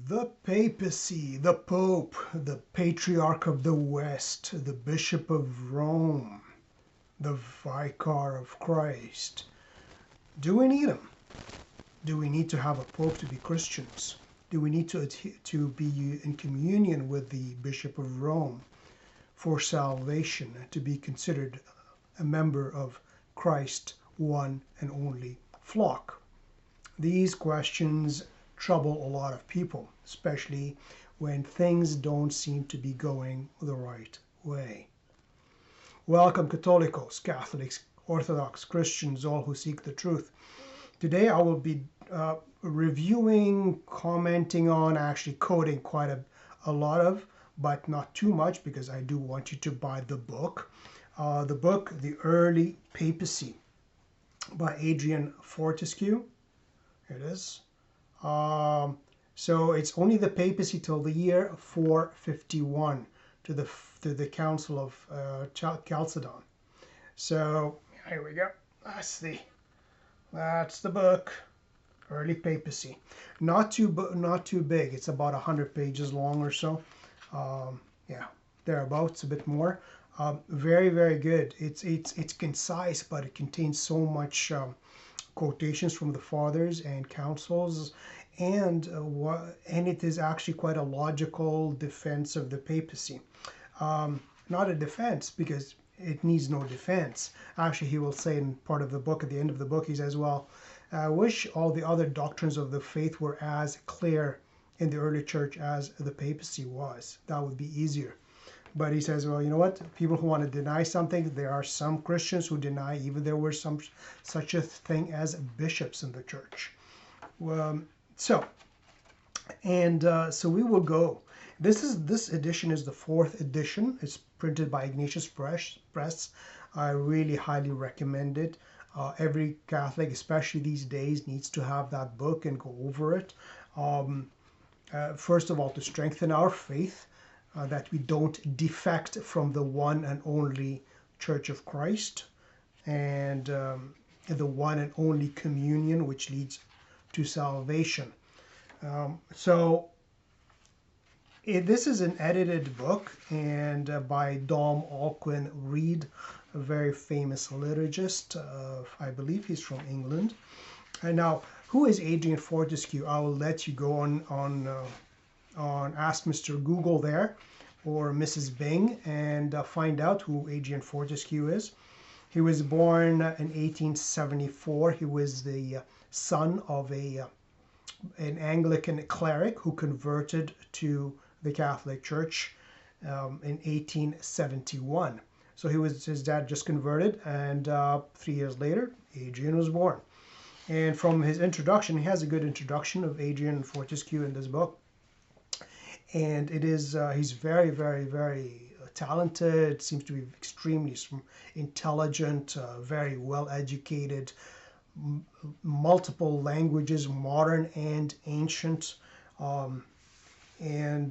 The Papacy, the Pope, the Patriarch of the West, the Bishop of Rome, the Vicar of Christ. Do we need him? Do we need to have a Pope to be Christians? Do we need to be in communion with the Bishop of Rome for salvation, to be considered a member of Christ's one and only flock? These questions trouble a lot of people, especially when things don't seem to be going the right way. Welcome, Catholicos, Catholics, Orthodox Christians, all who seek the truth. Today I will be reviewing, commenting on, actually quoting quite a lot of, but not too much, because I do want you to buy the book. The Early Papacy by Adrian Fortescue. Here it is. So it's only the papacy till the year 451 to the Council of Chalcedon. So here we go. That's the book, Early Papacy. Not too big. It's about 100 pages long or so. Yeah, thereabouts, a bit more. Very, very good. It's concise, but it contains so much quotations from the fathers and councils, and it is actually quite a logical defense of the papacy. Not a defense, because it needs no defense. Actually, he will say in part of the book, at the end of the book, he says, well, I wish all the other doctrines of the faith were as clear in the early church as the papacy was. That would be easier. But he says, well, you know what? People who want to deny something, there are some Christians who deny even there were such a thing as bishops in the church. So we will go. This edition is the 4th edition. It's printed by Ignatius Press. I really highly recommend it. Every Catholic, especially these days, needs to have that book and go over it. First of all, to strengthen our faith, that we don't defect from the one and only Church of Christ, and the one and only communion which leads to salvation. This is an edited book, and by Dom Alcuin Reid, a very famous liturgist. I believe he's from England. And now, who is Adrian Fortescue? I will let you go on Ask Mr. Google there, or Mrs. Bing, and find out who Adrian Fortescue is. He was born in 1874. He was the son of an Anglican cleric who converted to the Catholic Church in 1871. So his dad just converted, and 3 years later, Adrian was born. And from his introduction, he has a good introduction of Adrian Fortescue in this book. And it is, he's very, very, very talented, seems to be extremely intelligent, very well educated, multiple languages, modern and ancient. His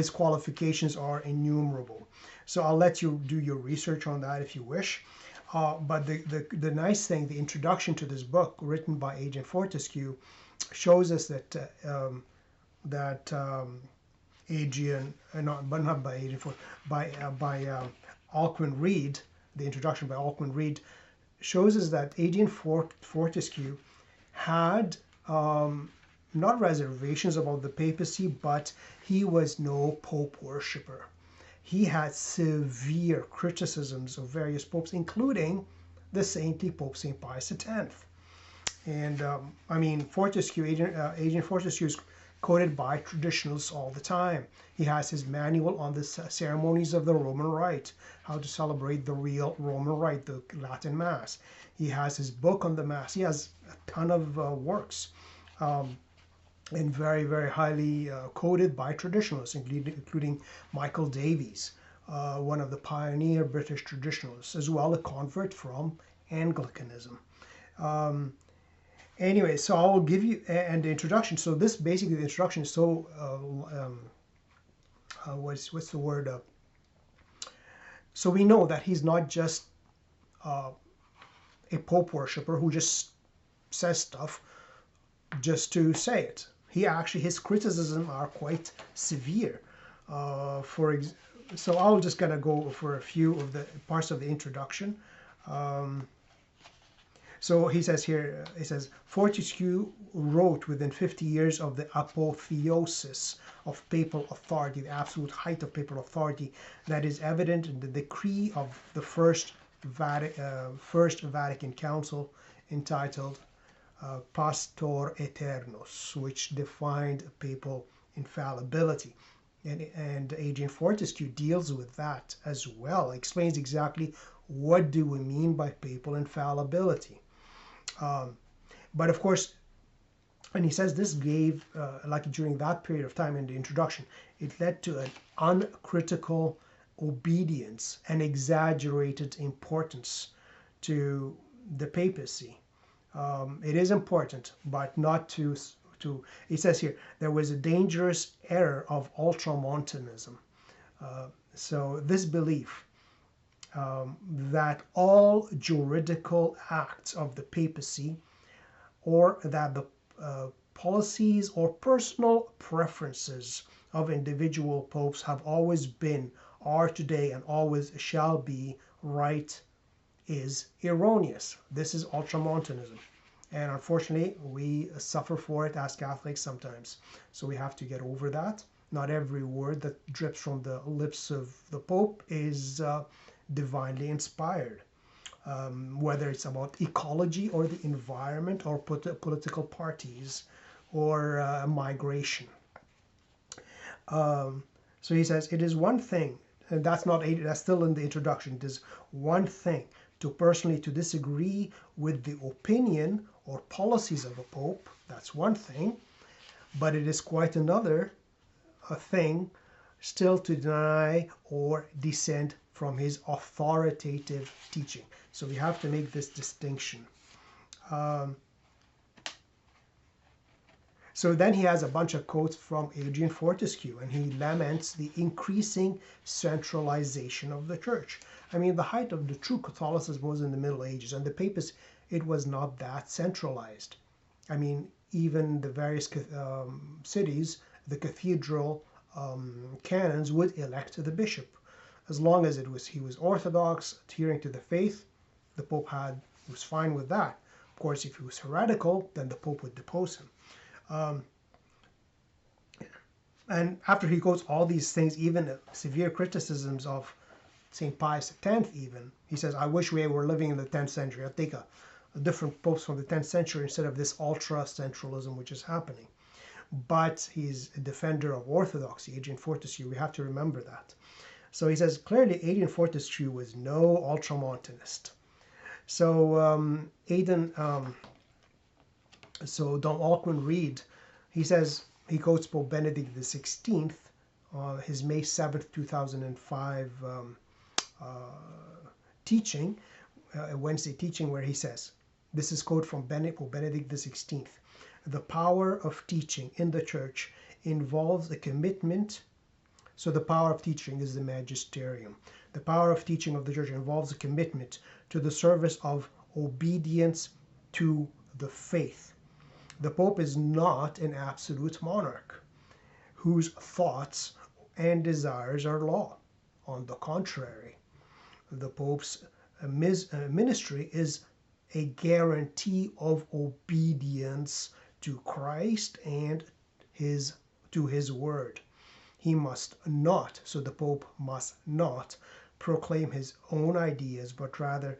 qualifications are innumerable. So I'll let you do your research on that if you wish. But the nice thing, the introduction to this book, written by Adrian Fortescue, shows us that Aegean, not by Adrian Fortescue, by Alcuin Reid, the introduction by Alcuin Reid, shows us that Adrian Fortescue had not reservations about the papacy, but he was no pope worshipper. He had severe criticisms of various popes, including the saintly Pope St. Pius X. And Adrian Fortescue is quoted by traditionalists all the time. He has his manual on the ceremonies of the Roman Rite, how to celebrate the real Roman Rite, the Latin Mass. He has his book on the Mass. He has a ton of works, and very, very highly quoted by traditionalists, including Michael Davies, one of the pioneer British traditionalists, as well, a convert from Anglicanism. Anyway, so I will give you and the introduction. So this basically, the introduction is so what's the word? So we know that he's not just a pope worshipper who just says stuff. just to say it. His criticism are quite severe. So I'll just gonna go for a few of the parts of the introduction. So he says here, he says, Fortescue wrote within 50 years of the apotheosis of papal authority, the absolute height of papal authority that is evident in the decree of the First Vatican Council entitled Pastor Eternus, which defined papal infallibility. And Adrian Fortescue deals with that as well, explains exactly what do we mean by papal infallibility. But of course, and he says this gave, like during that period of time in the introduction, it led to an uncritical obedience and exaggerated importance to the papacy. It is important, but not to, it says here, there was a dangerous error of ultramontanism. So this belief that all juridical acts of the papacy, or that the policies or personal preferences of individual popes have always been, are today, and always shall be right, is erroneous. This is ultramontanism. And unfortunately, we suffer for it as Catholics sometimes. So we have to get over that. Not every word that drips from the lips of the Pope is divinely inspired. Whether it's about ecology or the environment or political parties or migration. So he says, it is one thing, and that's still in the introduction, it is one thing to personally to disagree with the opinion or policies of a pope, that's one thing, but it is quite another thing still to deny or dissent from his authoritative teaching. So we have to make this distinction. So then he has a bunch of quotes from Adrian Fortescue, and he laments the increasing centralization of the church. I mean, the height of the true Catholicism was in the Middle Ages, and the papacy, it was not that centralized. I mean, even the various cities, the cathedral canons would elect the bishop. As long as he was orthodox, adhering to the faith, the Pope was fine with that. Of course, if he was heretical, then the Pope would depose him. And after he quotes all these things, even severe criticisms of St. Pius X even, he says, I wish we were living in the 10th century. I'd take a different popes from the 10th century instead of this ultra-centralism which is happening. But he's a defender of orthodoxy, Adrian Fortescue. We have to remember that. So he says, clearly Adrian Fortescue was no ultramontanist. So so Dom Alcuin Reid, he says, he quotes Pope Benedict XVI, his May 7th, 2005 teaching, Wednesday teaching, where he says, this is quote from Pope Benedict XVI, the power of teaching in the church involves a commitment. So the power of teaching is the magisterium. The power of teaching of the church involves a commitment to the service of obedience to the faith. The Pope is not an absolute monarch whose thoughts and desires are law. On the contrary, the Pope's ministry is a guarantee of obedience to Christ and to his word. He must not, so the Pope must not proclaim his own ideas, but rather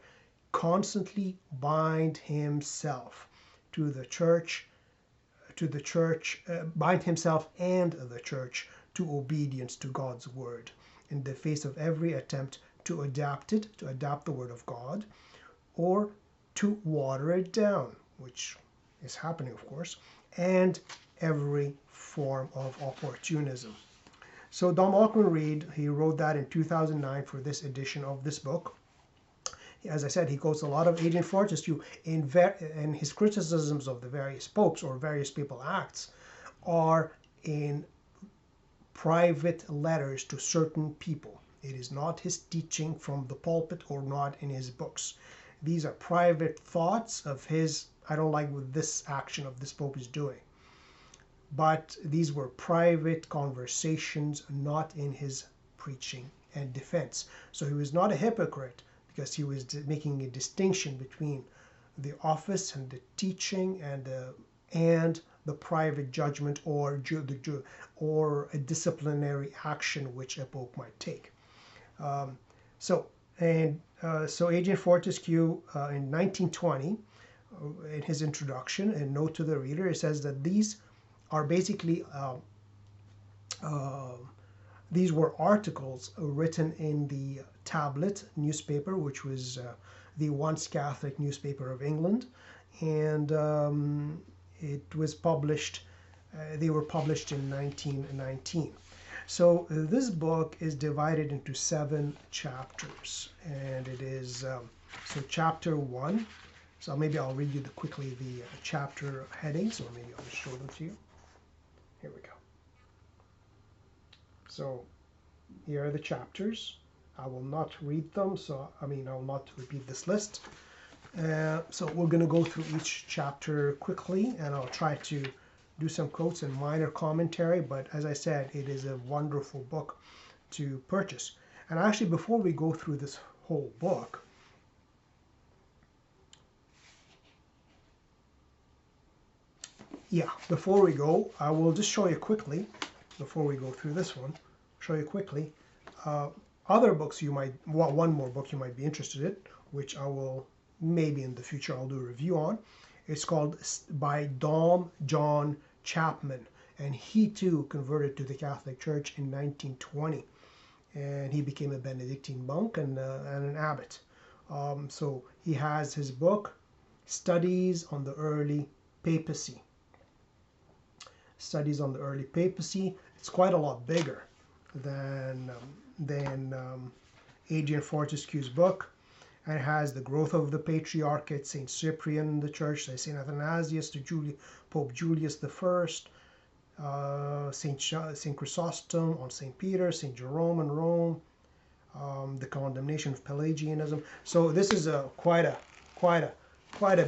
constantly bind himself to the church, bind himself and the church to obedience to God's word in the face of every attempt to adapt the word of God, or to water it down, which is happening, of course, and every form of opportunism. So Dom Alcuin Reid, he wrote that in 2009 for this edition of this book. As I said, he quotes a lot of Adrian Fortescue in his criticisms of the various popes or various papal acts are in private letters to certain people. It is not his teaching from the pulpit or not in his books. These are private thoughts of his I don't like what this action of this Pope is doing. But these were private conversations, not in his preaching and defense. So he was not a hypocrite, because he was making a distinction between the office and the teaching and the private judgment or a disciplinary action which a pope might take. So Adrian Fortescue in 1920, in his introduction and note to the reader, it says that these are basically these were articles written in the Tablet newspaper, which was the once Catholic newspaper of England, and it was published. They were published in 1919. So this book is divided into 7 chapters, and it is so chapter 1. So maybe I'll read you quickly the chapter headings, or maybe I'll just show them to you. Here we go. So here are the chapters. I will not read them, I will not repeat this list. So we're going to go through each chapter quickly, and I'll try to do some quotes and minor commentary, but as I said, it is a wonderful book to purchase. And actually, before we go through this whole book, before we go, I will just show you quickly, before we go through this one, other books you might, one more book you might be interested in, which I will, maybe in the future I'll do a review on. It's called by Dom John Chapman, and he too converted to the Catholic Church in 1920, and he became a Benedictine monk and an abbot. So he has his book, Studies on the Early Papacy. Studies on the Early Papacy. It's quite a lot bigger than Adrian Fortescue's book, and it has the growth of the Patriarchate, Saint Cyprian, the Church, Saint Athanasius, to Pope Julius I, Saint Chrysostom on Saint Peter, Saint Jerome in Rome, the condemnation of Pelagianism. So this is quite a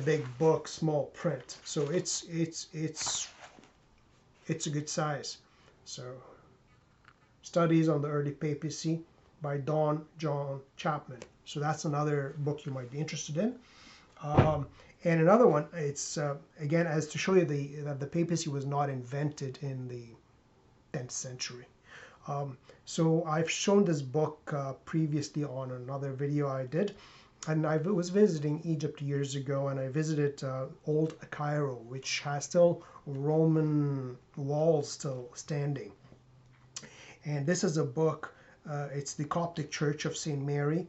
big book, small print. So it's a good size. So Studies on the Early Papacy by Don John Chapman. So that's another book you might be interested in. And another one, it's again, as to show you that the papacy was not invented in the 10th century. So I've shown this book previously on another video I did, and I was visiting Egypt years ago, and I visited old Cairo, which has still Roman walls still standing. And this is a book, it's the Coptic Church of St. Mary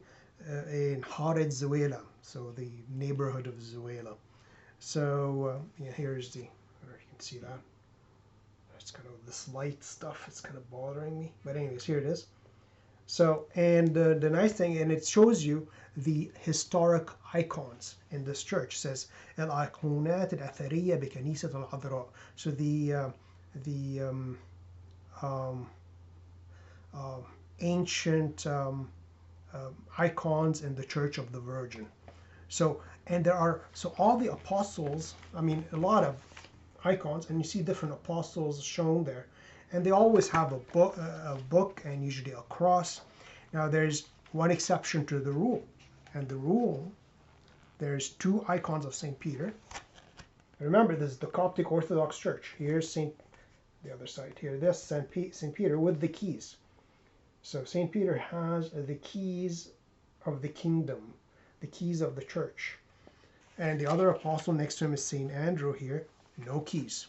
in Hared Zuela, so the neighborhood of Zuela. So here's the, I don't know if you can see that. It's kind of this light stuff, it's kind of bothering me. But anyways, here it is. So, and the nice thing, and it shows you the historic icons in this church. It says, الأيقونات الأثرية بكنيسة العذراء. So the ancient icons in the Church of the Virgin. So, and there are, so all the apostles, a lot of icons, and you see different apostles shown there, and they always have a book and usually a cross. Now there's one exception to the rule, and the rule, there's 2 icons of St. Peter. Remember, this is the Coptic Orthodox Church. Here's the other side here, this St. Peter with the keys. So St. Peter has the keys of the kingdom, the keys of the church. And the other apostle next to him is St. Andrew here, no keys.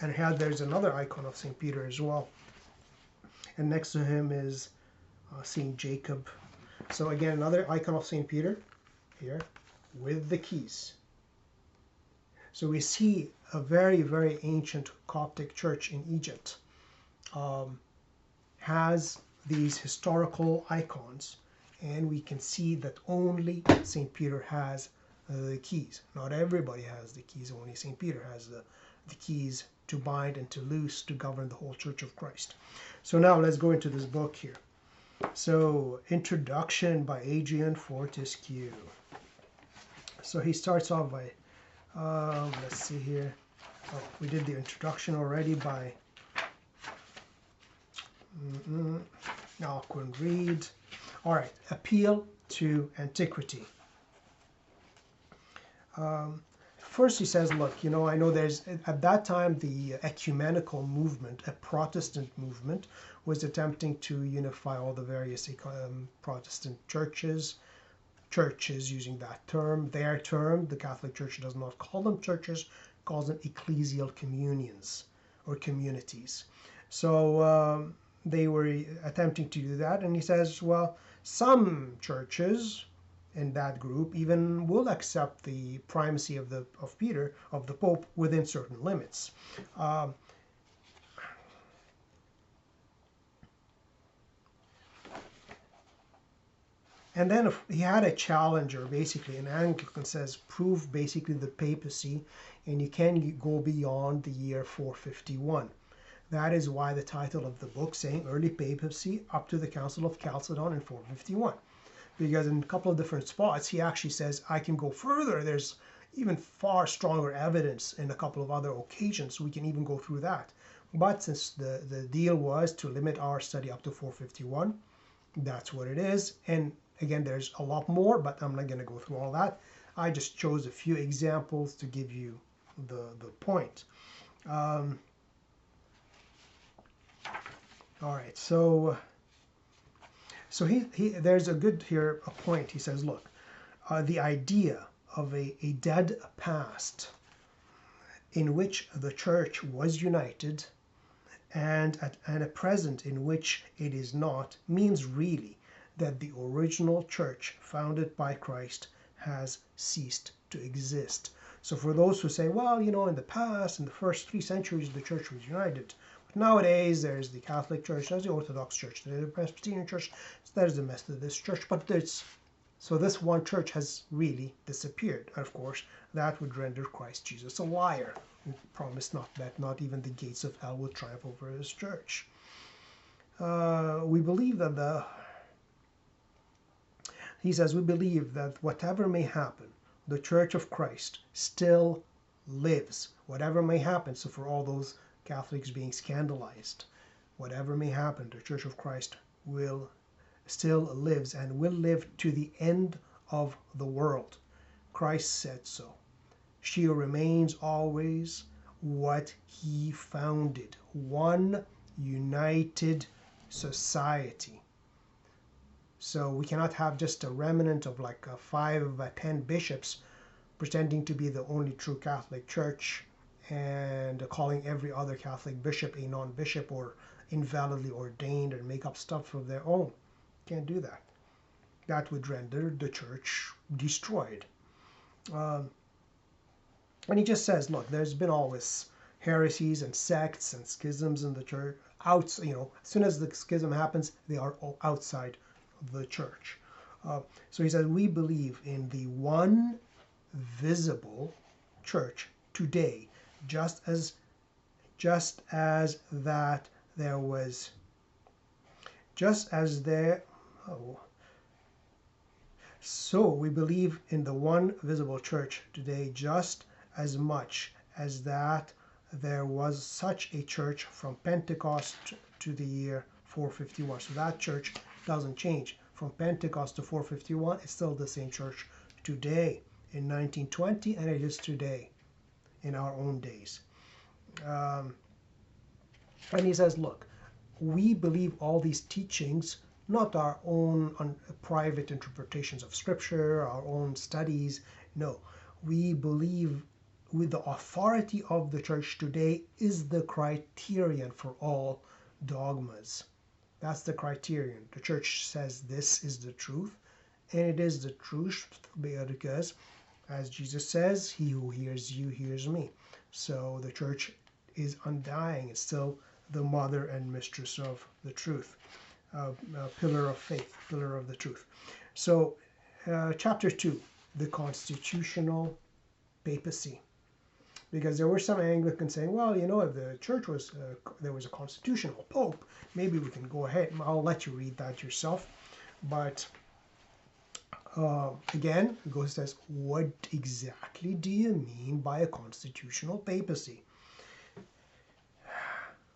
And there's another icon of St. Peter as well. And next to him is St. Jacob. So again, another icon of St. Peter here with the keys. So we see a very, very ancient Coptic church in Egypt has these historical icons, and we can see that only St. Peter has the keys. Not everybody has the keys, only St. Peter has the keys to bind and to loose to govern the whole Church of Christ. So now let's go into this book here. So, Introduction by Adrian Fortescue. So he starts off by Let's see here. Oh, we did the introduction already by now I couldn't read. All right, appeal to antiquity. First he says, look, you know, I know there's, at that time, the ecumenical movement, a Protestant movement, was attempting to unify all the various Protestant churches using that term, their term. The Catholic Church does not call them churches, calls them ecclesial communions or communities. So they were attempting to do that, and he says, well, some churches in that group even will accept the primacy of Peter, of the Pope, within certain limits. And then he had a challenger, basically. An Anglican says, prove basically the papacy, and you can go beyond the year 451. That is why the title of the book saying early papacy up to the Council of Chalcedon in 451. Because in a couple of different spots, he actually says, I can go further. There's even far stronger evidence in a couple of other occasions. We can even go through that. But since the deal was to limit our study up to 451, that's what it is. And again, there's a lot more, but I'm not going to go through all that. I just chose a few examples to give you the point. All right, so he there's a good here a point. He says, look, the idea of a dead past in which the church was united and a present in which it is not means really that the original church founded by Christ has ceased to exist. So for those who say, well, you know, in the past, in the first 3 centuries, the church was united. But nowadays, there's the Catholic Church, there's the Orthodox Church, there's the Presbyterian Church, there's the Methodist Church. But so this one church has really disappeared. And of course, that would render Christ Jesus a liar. He promised not even the gates of hell would triumph over his church. We believe that he says, we believe that whatever may happen, the Church of Christ still lives. Whatever may happen. So for all those Catholics being scandalized, whatever may happen, the Church of Christ will still lives and will live to the end of the world. Christ said so. She remains always what he founded, one united society. So we cannot have just a remnant of like 5 or 10 bishops pretending to be the only true Catholic Church and calling every other Catholic bishop a non-bishop or invalidly ordained and make up stuff of their own. Can't do that. That would render the church destroyed. And he just says, look, there's been always heresies and sects and schisms in the church. As soon as the schism happens, they are all outside the church. So he says, we believe in the one visible church today, just as that there was, so we believe in the one visible church today, just as much as that there was such a church from Pentecost to the year 451. So that church doesn't change. From Pentecost to 451, it's still the same church today in 1920, and it is today in our own days. And he says, look, we believe all these teachings, not our own private interpretations of Scripture, our own studies. No, we believe with the authority of the church today is the criterion for all dogmas. That's the criterion. The church says this is the truth, and it is the truth because, as Jesus says, he who hears you hears me. So the church is undying. It's still the mother and mistress of the truth, pillar of faith, pillar of the truth. So chapter 2, the constitutional papacy. Because there were some Anglicans saying, well, you know, if the church was, there was a constitutional pope, maybe we can go ahead. I'll let you read that yourself. But Again, it goes says, what exactly do you mean by a constitutional papacy?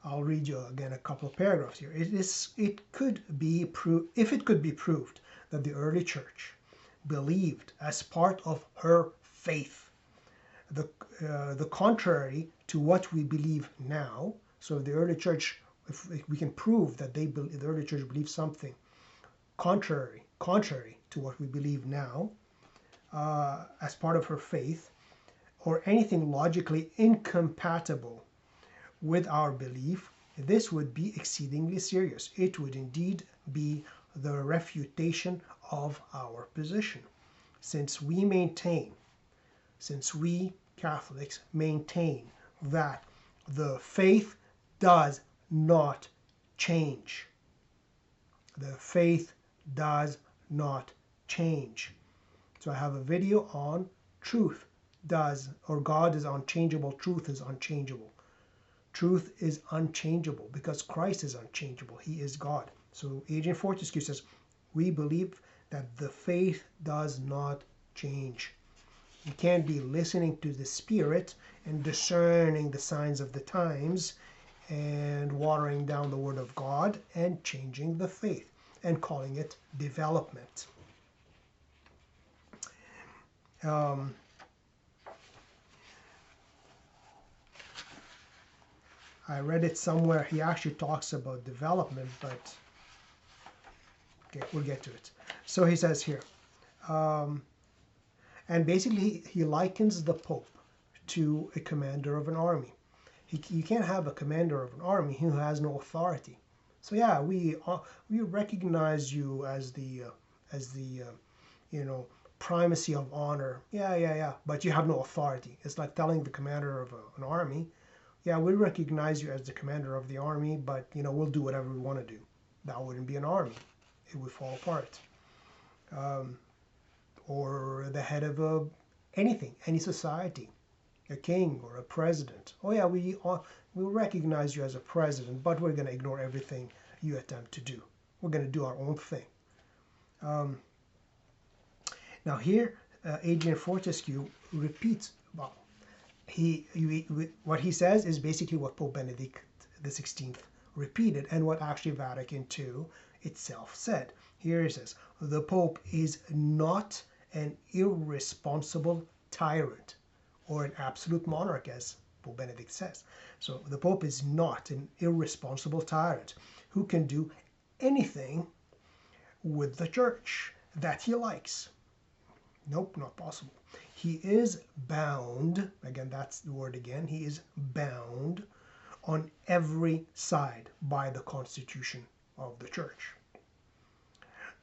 I'll read you again a couple of paragraphs here. If it could be proved that the early church believed as part of her faith the contrary to what we believe now. So if the early church, if we can prove that the early church believed something contrary to what we believe now, as part of her faith, or anything logically incompatible with our belief, this would be exceedingly serious. It would indeed be the refutation of our position, since we Catholics maintain that the faith does not change. The faith does not change. So I have a video on truth or God is unchangeable, truth is unchangeable. Truth is unchangeable because Christ is unchangeable. He is God. So Adrian Fortescue says, we believe that the faith does not change. You can't be listening to the Spirit and discerning the signs of the times and watering down the Word of God and changing the faith and calling it development. I read it somewhere. He actually talks about development, but okay, we'll get to it. So he says here, and basically he likens the Pope to a commander of an army. You can't have a commander of an army who has no authority. So yeah, we recognize you as the primacy of honor. Yeah, but you have no authority. It's like telling the commander of an army, yeah, we recognize you as the commander of the army, but we'll do whatever we want to do. That wouldn't be an army. It would fall apart. Or the head of any society, a king or a president. Oh yeah, we recognize you as a president, but we're going to ignore everything you attempt to do. We're going to do our own thing. Now here, Adrian Fortescue repeats. Well, what he says is basically what Pope Benedict XVI repeated and what actually Vatican II itself said. Here he says, the Pope is not an irresponsible tyrant or an absolute monarch, as Pope Benedict says. So the Pope is not an irresponsible tyrant who can do anything with the church that he likes. Nope, not possible. He is bound, again, that's the word again, he is bound on every side by the constitution of the church.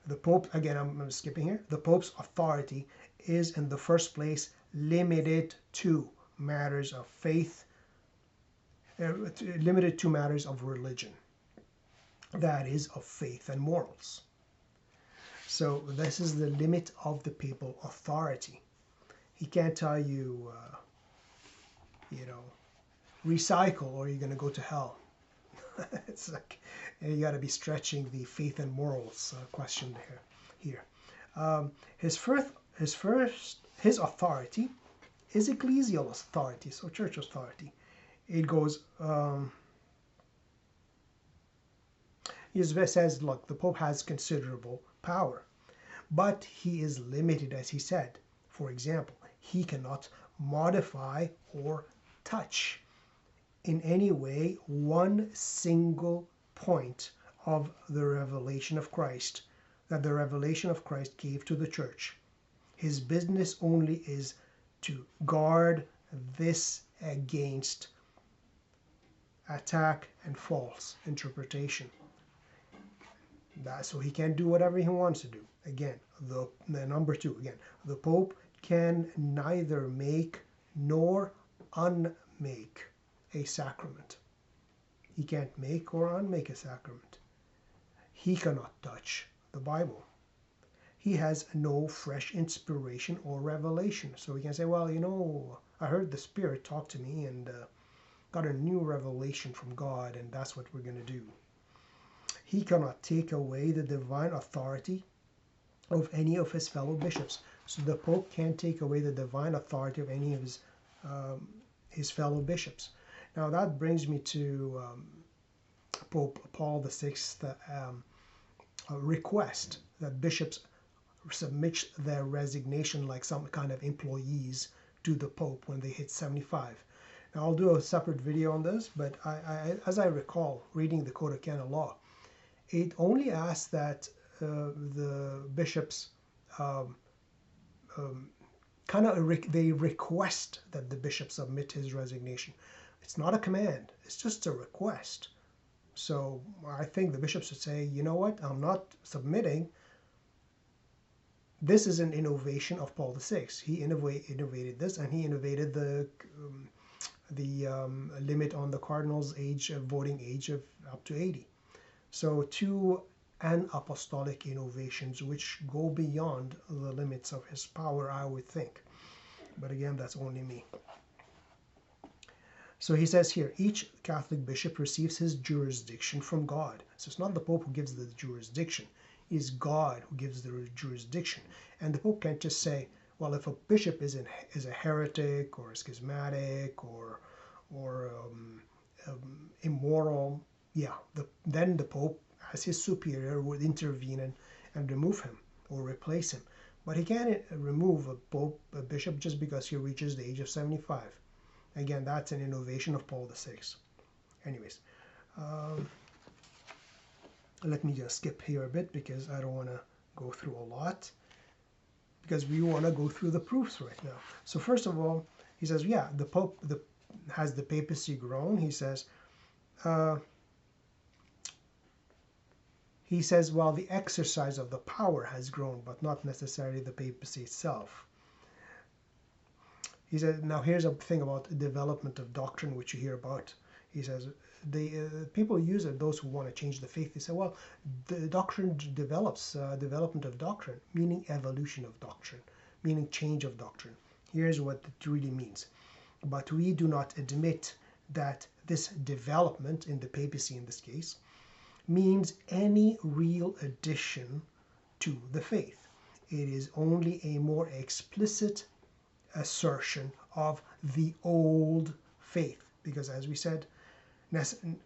The Pope, again, I'm skipping here, the Pope's authority is in the first place limited to matters of faith, limited to matters of religion, that is, of faith and morals. So this is the limit of the papal authority. He can't tell you, recycle or you're going to go to hell. It's like you got to be stretching the faith and morals question here. His authority is ecclesial authority, so church authority. It goes. He says, look, the Pope has considerable power, but he is limited, as he said. For example, he cannot modify or touch in any way one single point of the revelation of Christ that the revelation of Christ gave to the church. His business only is to guard this against attack and false interpretation. So he can do whatever he wants to do. Again, the number two, again, the Pope can neither make nor unmake a sacrament. He can't make or unmake a sacrament. He cannot touch the Bible. He has no fresh inspiration or revelation. So we can say, well, I heard the Spirit talk to me and got a new revelation from God, and that's what we're going to do. He cannot take away the divine authority of any of his fellow bishops. So the Pope can't take away the divine authority of any of his fellow bishops. Now that brings me to Pope Paul VI, request that bishops submit their resignation like some kind of employees to the Pope when they hit 75. Now I'll do a separate video on this, but as I recall reading the Code of Canon Law, it only asks that the bishops they request that the bishop submit his resignation. It's not a command, it's just a request. So I think the bishop should say, you know what, I'm not submitting. This is an innovation of Paul VI. He innovated this, and he innovated the limit on the cardinal's voting age of up to 80. So two apostolic innovations which go beyond the limits of his power, I would think. But again, that's only me. So he says here, each Catholic bishop receives his jurisdiction from God. So it's not the Pope who gives the jurisdiction. It's God who gives the jurisdiction. And the Pope can't just say, well, if a bishop is a heretic or a schismatic or immoral, then the Pope, as his superior, would intervene and remove him or replace him. But he can't remove a bishop just because he reaches the age of 75. Again, that's an innovation of Paul VI. Anyways, let me just skip here a bit because I don't want to go through a lot, because we want to go through the proofs right now. So first of all, he says, yeah, the Pope has the papacy grown. He says, well, the exercise of the power has grown, but not necessarily the papacy itself. He says, now here's a thing about development of doctrine, which you hear about. He says, people use it, those who want to change the faith, they say, well, the doctrine develops, development of doctrine, meaning evolution of doctrine, meaning change of doctrine. Here's what it really means. But we do not admit that this development, in the papacy in this case, means any real addition to the faith. It is only a more explicit assertion of the old faith, because as we said,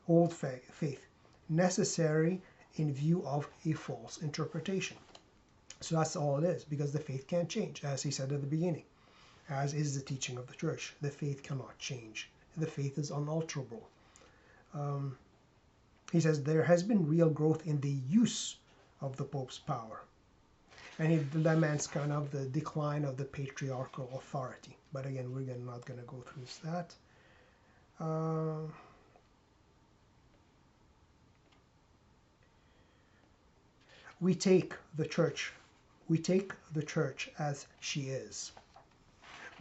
old faith necessary in view of a false interpretation. So that's all it is, because the faith can't change, as he said at the beginning, as is the teaching of the church. The faith cannot change. The faith is unalterable. He says there has been real growth in the use of the Pope's power, and he laments kind of the decline of the patriarchal authority. But again, we're not going to go through that. We take the church as she is,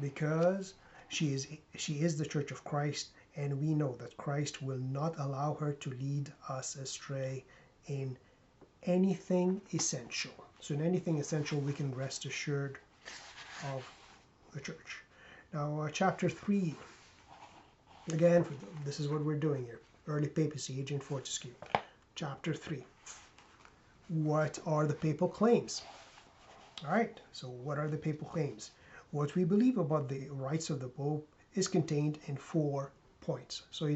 because she is the church of Christ, and we know that Christ will not allow her to lead us astray in anything essential. So in anything essential, we can rest assured of the church. Now, chapter 3, again, this is what we're doing here. Early Papacy, Adrian Fortescue. Chapter 3. What are the papal claims? All right, so what are the papal claims? What we believe about the rights of the Pope is contained in 4 points. So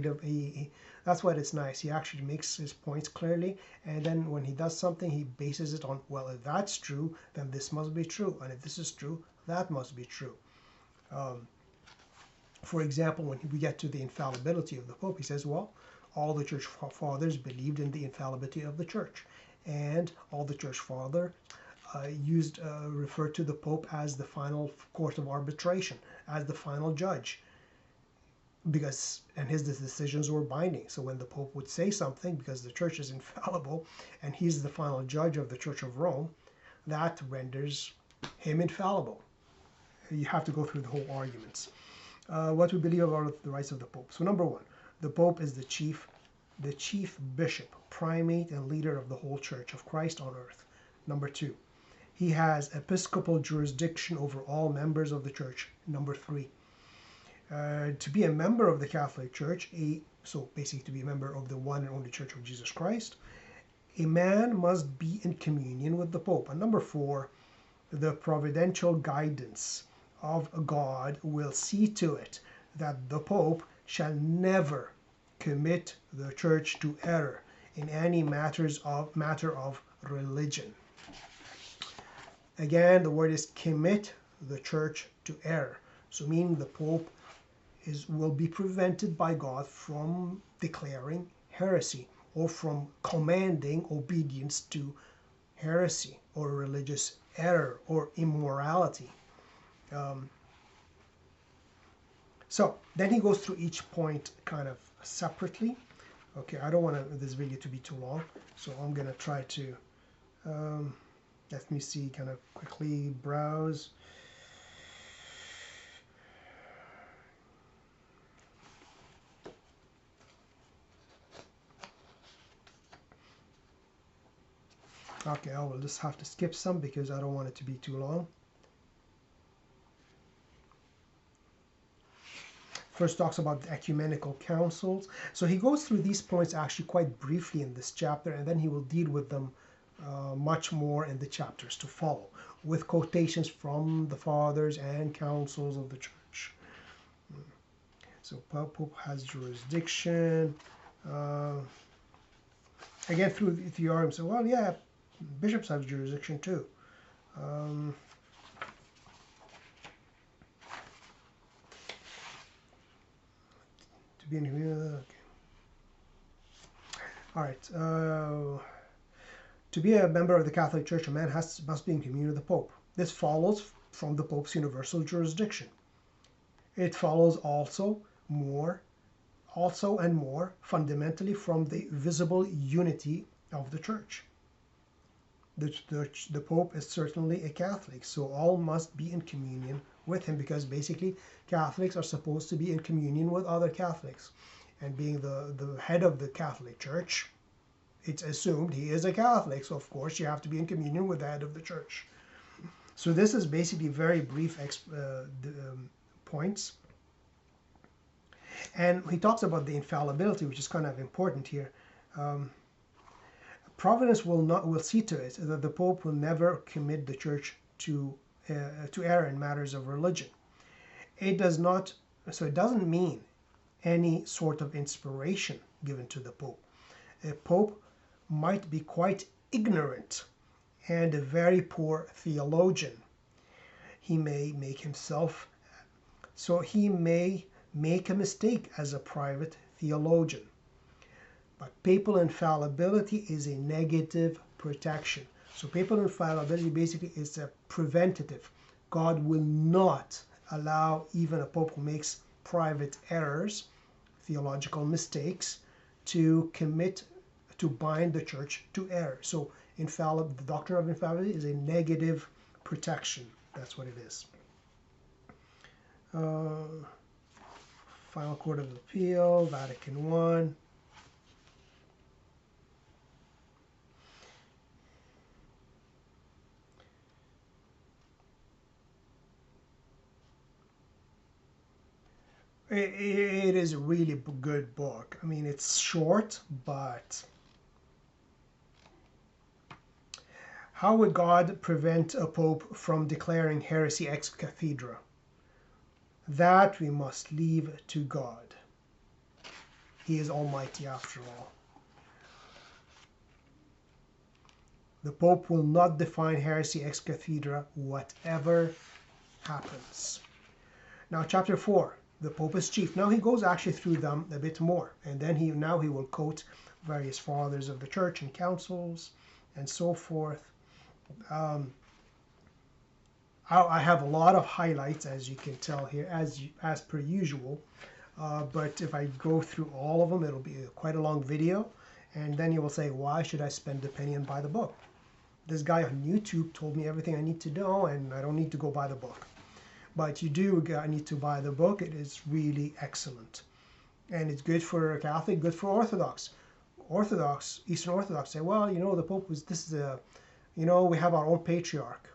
that's why it's nice. He actually makes his points clearly, and then when he does something, he bases it on, well, if that's true, then this must be true, and if this is true, that must be true. For example, when we get to the infallibility of the Pope, he says, well, all the church fathers believed in the infallibility of the church, and all the church fathers referred to the Pope as the final court of arbitration, as the final judge, and his decisions were binding. So when the Pope would say something, because the church is infallible and he's the final judge of the Church of Rome, that renders him infallible. You have to go through the whole arguments. What we believe about the rights of the Pope. So number 1, the Pope is the chief bishop, primate, and leader of the whole Church of Christ on earth. Number 2, he has episcopal jurisdiction over all members of the Church. Number 3, to be a member of the Catholic Church, so basically to be a member of the one and only Church of Jesus Christ, A man must be in communion with the Pope. And number 4, the providential guidance of God will see to it that the Pope shall never commit the church to error in any matter of religion. Again, the word is commit the church to error. So meaning the Pope will be prevented by God from declaring heresy or from commanding obedience to heresy or religious error or immorality. So then he goes through each point kind of separately. Okay, I don't want this video to be too long, so I'm going to try to, let me see, kind of quickly browse. Okay, I will just have to skip some because I don't want it to be too long. First talks about the Ecumenical Councils. So he goes through these points actually quite briefly in this chapter, and then he will deal with them much more in the chapters to follow, with quotations from the fathers and councils of the church. So Pope has jurisdiction. Again, through the argument, so well, yeah, bishops have jurisdiction too. To be in okay. All right. To be a member of the Catholic Church, a man must be in communion with the Pope. This follows from the Pope's universal jurisdiction. It follows also and more fundamentally from the visible unity of the Church. The Pope is certainly a Catholic, so all must be in communion with him, because basically Catholics are supposed to be in communion with other Catholics. And being the head of the Catholic Church, it's assumed he is a Catholic, so of course you have to be in communion with the head of the Church. So this is basically very brief points. And he talks about the infallibility, which is kind of important here. Providence will see to it that the Pope will never commit the Church to error in matters of religion. It doesn't mean any sort of inspiration given to the Pope. A Pope might be quite ignorant and a very poor theologian. He may make a mistake as a private theologian. But papal infallibility is a negative protection. So papal infallibility basically is a preventative. God will not allow even a pope who makes private errors, theological mistakes, to bind the church to error. So the doctrine of infallibility is a negative protection. That's what it is. Final Court of Appeal, Vatican I. It is a really good book. I mean, it's short, but how would God prevent a pope from declaring heresy ex cathedra? That we must leave to God. He is almighty after all. The Pope will not define heresy ex cathedra, whatever happens. Now, chapter 4. The Pope is chief. Now he goes actually through them a bit more, and then he will quote various fathers of the church and councils and so forth. I have a lot of highlights, as you can tell here, as per usual. But if I go through all of them, it'll be quite a long video, and then you will say, why should I spend a penny and buy the book? This guy on YouTube told me everything I need to know, and I don't need to go buy the book. But you do need to buy the book. It is really excellent. And it's good for a Catholic, good for Orthodox. Eastern Orthodox say, well, the Pope we have our own patriarch.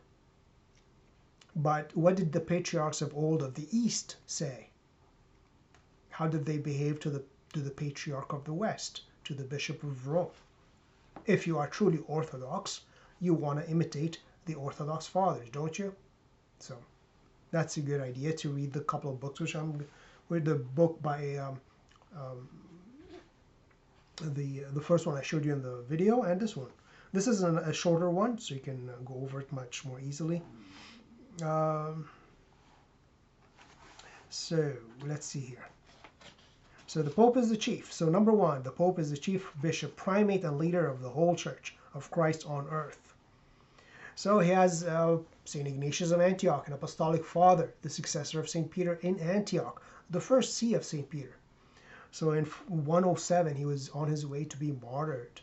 But what did the patriarchs of old of the East say? How did they behave to the patriarch of the West, to the Bishop of Rome? if you are truly Orthodox, you want to imitate the Orthodox fathers, don't you? So that's a good idea to read the couple of books, which I'm with the book by the first one I showed you in the video, and this one. This is a shorter one, so you can go over it much more easily. So let's see here. So the Pope is the chief. So number one, the Pope is the chief bishop, primate, and leader of the whole Church of Christ on earth. So he has St. Ignatius of Antioch, an apostolic father, the successor of St. Peter in Antioch, the first see of St. Peter. So in 107, he was on his way to be martyred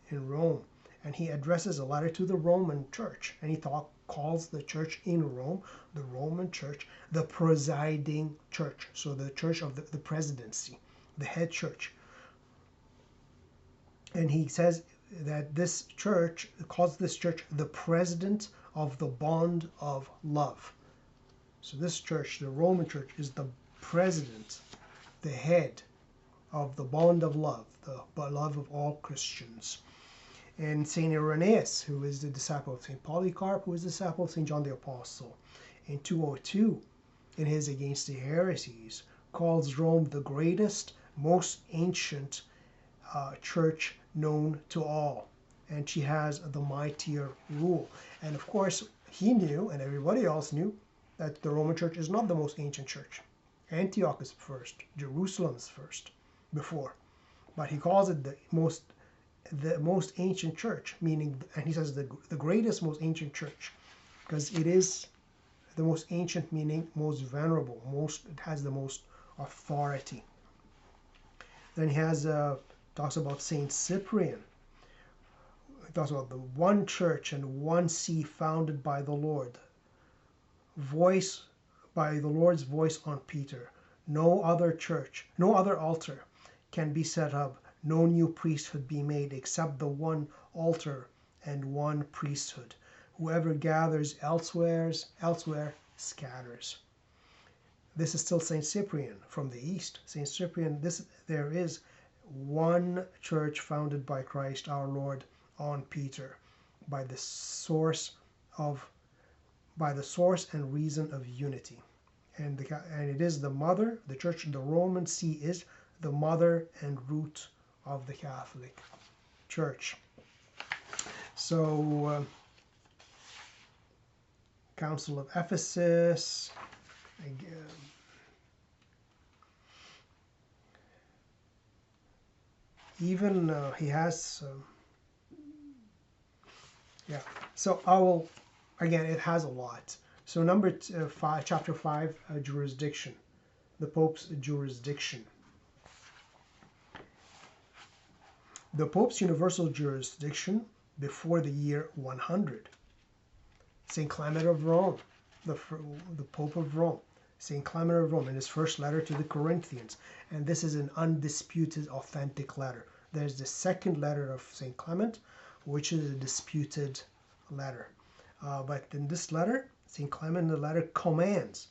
in Rome, and he addresses a letter to the Roman Church, and he calls the church in Rome, the Roman Church, the presiding church. So the church of the presidency, the head church. And he says that this church, calls this church the president of the bond of love. So this church, the Roman Church, is the president, the head of the bond of love, the love of all Christians. And St. Irenaeus, who is the disciple of St. Polycarp, who is the disciple of St. John the Apostle, in 202, in his Against the Heresies, calls Rome the greatest, most ancient church known to all. And she has the mightier rule. And of course, he knew, and everybody else knew, that the Roman Church is not the most ancient church. Antioch is first, Jerusalem is first, before. But he calls it the most ancient church, meaning, and he says the greatest, most ancient church, because it is the most ancient, meaning most venerable, it has the most authority. Then he has talks about Saint Cyprian. He talks about the one church and one see founded by the Lord, by the Lord's voice on Peter. No other church, no other altar can be set up, no new priesthood be made except the one altar and one priesthood. Whoever gathers elsewhere scatters. This is still Saint Cyprian from the East. Saint Cyprian, there is one church founded by Christ our Lord on Peter, by the source and reason of unity. And it is the mother, the church, the Roman see is the mother and root of the Catholic Church. So, Council of Ephesus, again. Even he has, yeah. So I will, again, it has a lot. So chapter 5, jurisdiction, the Pope's jurisdiction. The Pope's universal jurisdiction before the year 100. St. Clement of Rome, the Pope of Rome. St. Clement of Rome in his first letter to the Corinthians. And this is an undisputed, authentic letter. There's the second letter of St. Clement, which is a disputed letter. But in this letter, St. Clement in the letter commands.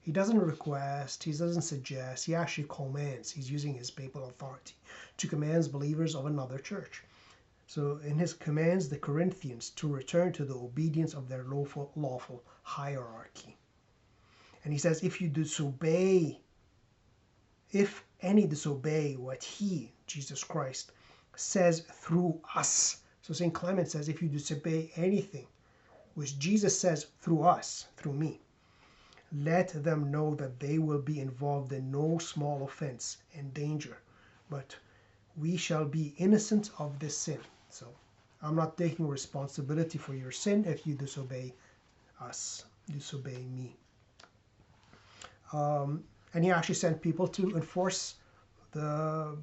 He doesn't request, he doesn't suggest, he actually commands. He's using his papal authority to command believers of another church. So in his commands the Corinthians to return to the obedience of their lawful hierarchy. And he says, if any disobey what he, Jesus Christ, says through us. So St. Clement says, if you disobey anything which Jesus says through us, through me, let them know that they will be involved in no small offense and danger, but we shall be innocent of this sin. So I'm not taking responsibility for your sin if you disobey us, disobey me. And he actually sent people to enforce the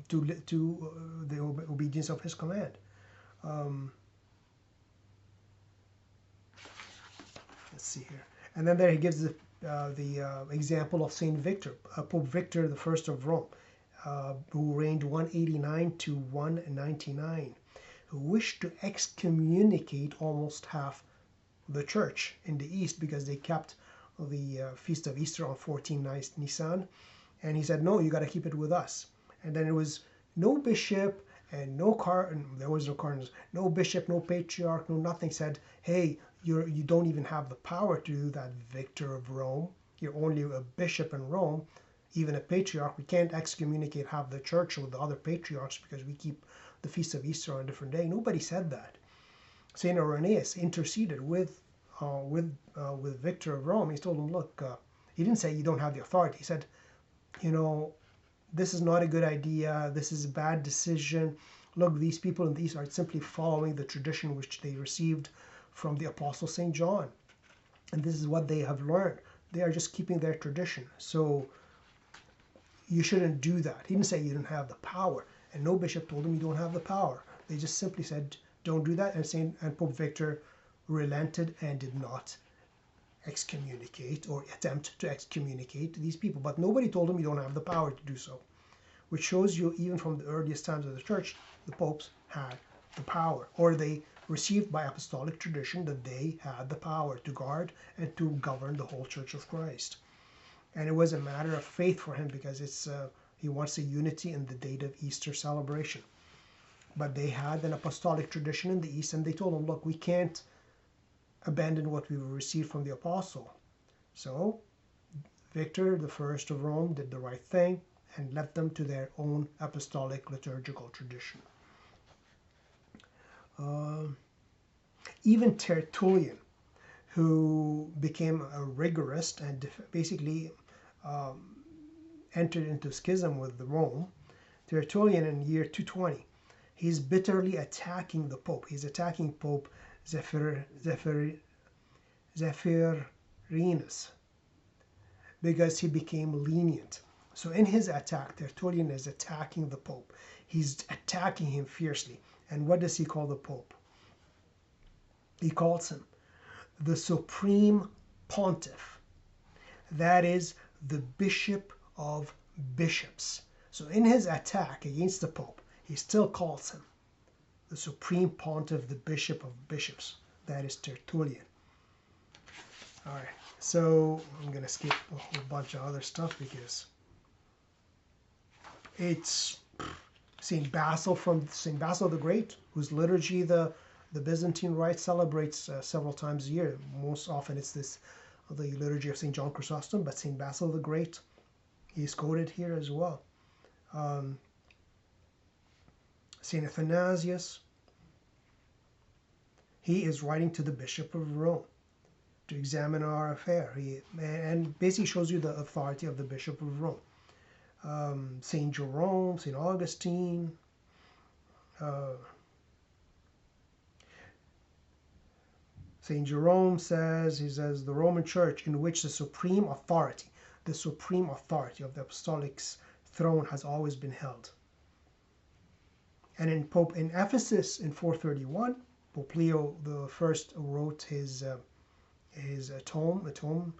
obedience of his command. Let's see here. And then there he gives the example of Saint Victor, Pope Victor I of Rome, who reigned 189 to 199, who wished to excommunicate almost half the church in the East because they kept the Feast of Easter on 14 Nisan. And he said, no, you got to keep it with us. And then it was no bishop And there was no cardinals, no bishop, no patriarch, no nothing said, hey, you don't even have the power to do that, Victor of Rome. You're only a bishop in Rome, even a patriarch. We can't excommunicate half the church with the other patriarchs because we keep the feast of Easter on a different day. Nobody said that. Saint Irenaeus interceded with Victor of Rome. He told him, look, he didn't say you don't have the authority. He said, this is not a good idea. This is a bad decision. Look, these people and these are simply following the tradition which they received from the Apostle St. John. And this is what they have learned. They are just keeping their tradition. So you shouldn't do that. He didn't say you didn't have the power. And no bishop told him you don't have the power. They just simply said, don't do that. And Pope Victor relented and did not excommunicate or attempt to excommunicate these people. But nobody told him you don't have the power to do so, which shows you even from the earliest times of the church, the popes had the power, or they received by apostolic tradition that they had the power to guard and to govern the whole Church of Christ. And it was a matter of faith for him because he wants a unity in the date of Easter celebration. But they had an apostolic tradition in the East, and they told him, look, we can't abandon what we received from the apostle. So Victor the First of Rome did the right thing and left them to their own apostolic liturgical tradition. Even Tertullian, who became a rigorist and basically entered into schism with Rome, Tertullian in year 220, he's bitterly attacking the Pope. He's attacking Pope Zephyrinus because he became lenient. So in his attack, Tertullian is attacking the Pope. He's attacking him fiercely. And what does he call the Pope? He calls him the Supreme Pontiff. That is the Bishop of Bishops. So in his attack against the Pope, he still calls him the Supreme Pontiff, the Bishop of Bishops. That is Tertullian. All right, so I'm going to skip a whole bunch of other stuff because it's St. Basil the Great, whose liturgy the Byzantine Rite celebrates several times a year. Most often it's the liturgy of St. John Chrysostom, but St. Basil the Great, he's quoted here as well. St. Athanasius, he is writing to the Bishop of Rome to examine our affair. And basically shows you the authority of the Bishop of Rome. St. Jerome, St. Augustine, St. Jerome says, the Roman Church in which the supreme authority of the apostolic throne has always been held. And in Ephesus in 431, Pope Leo I wrote his tome,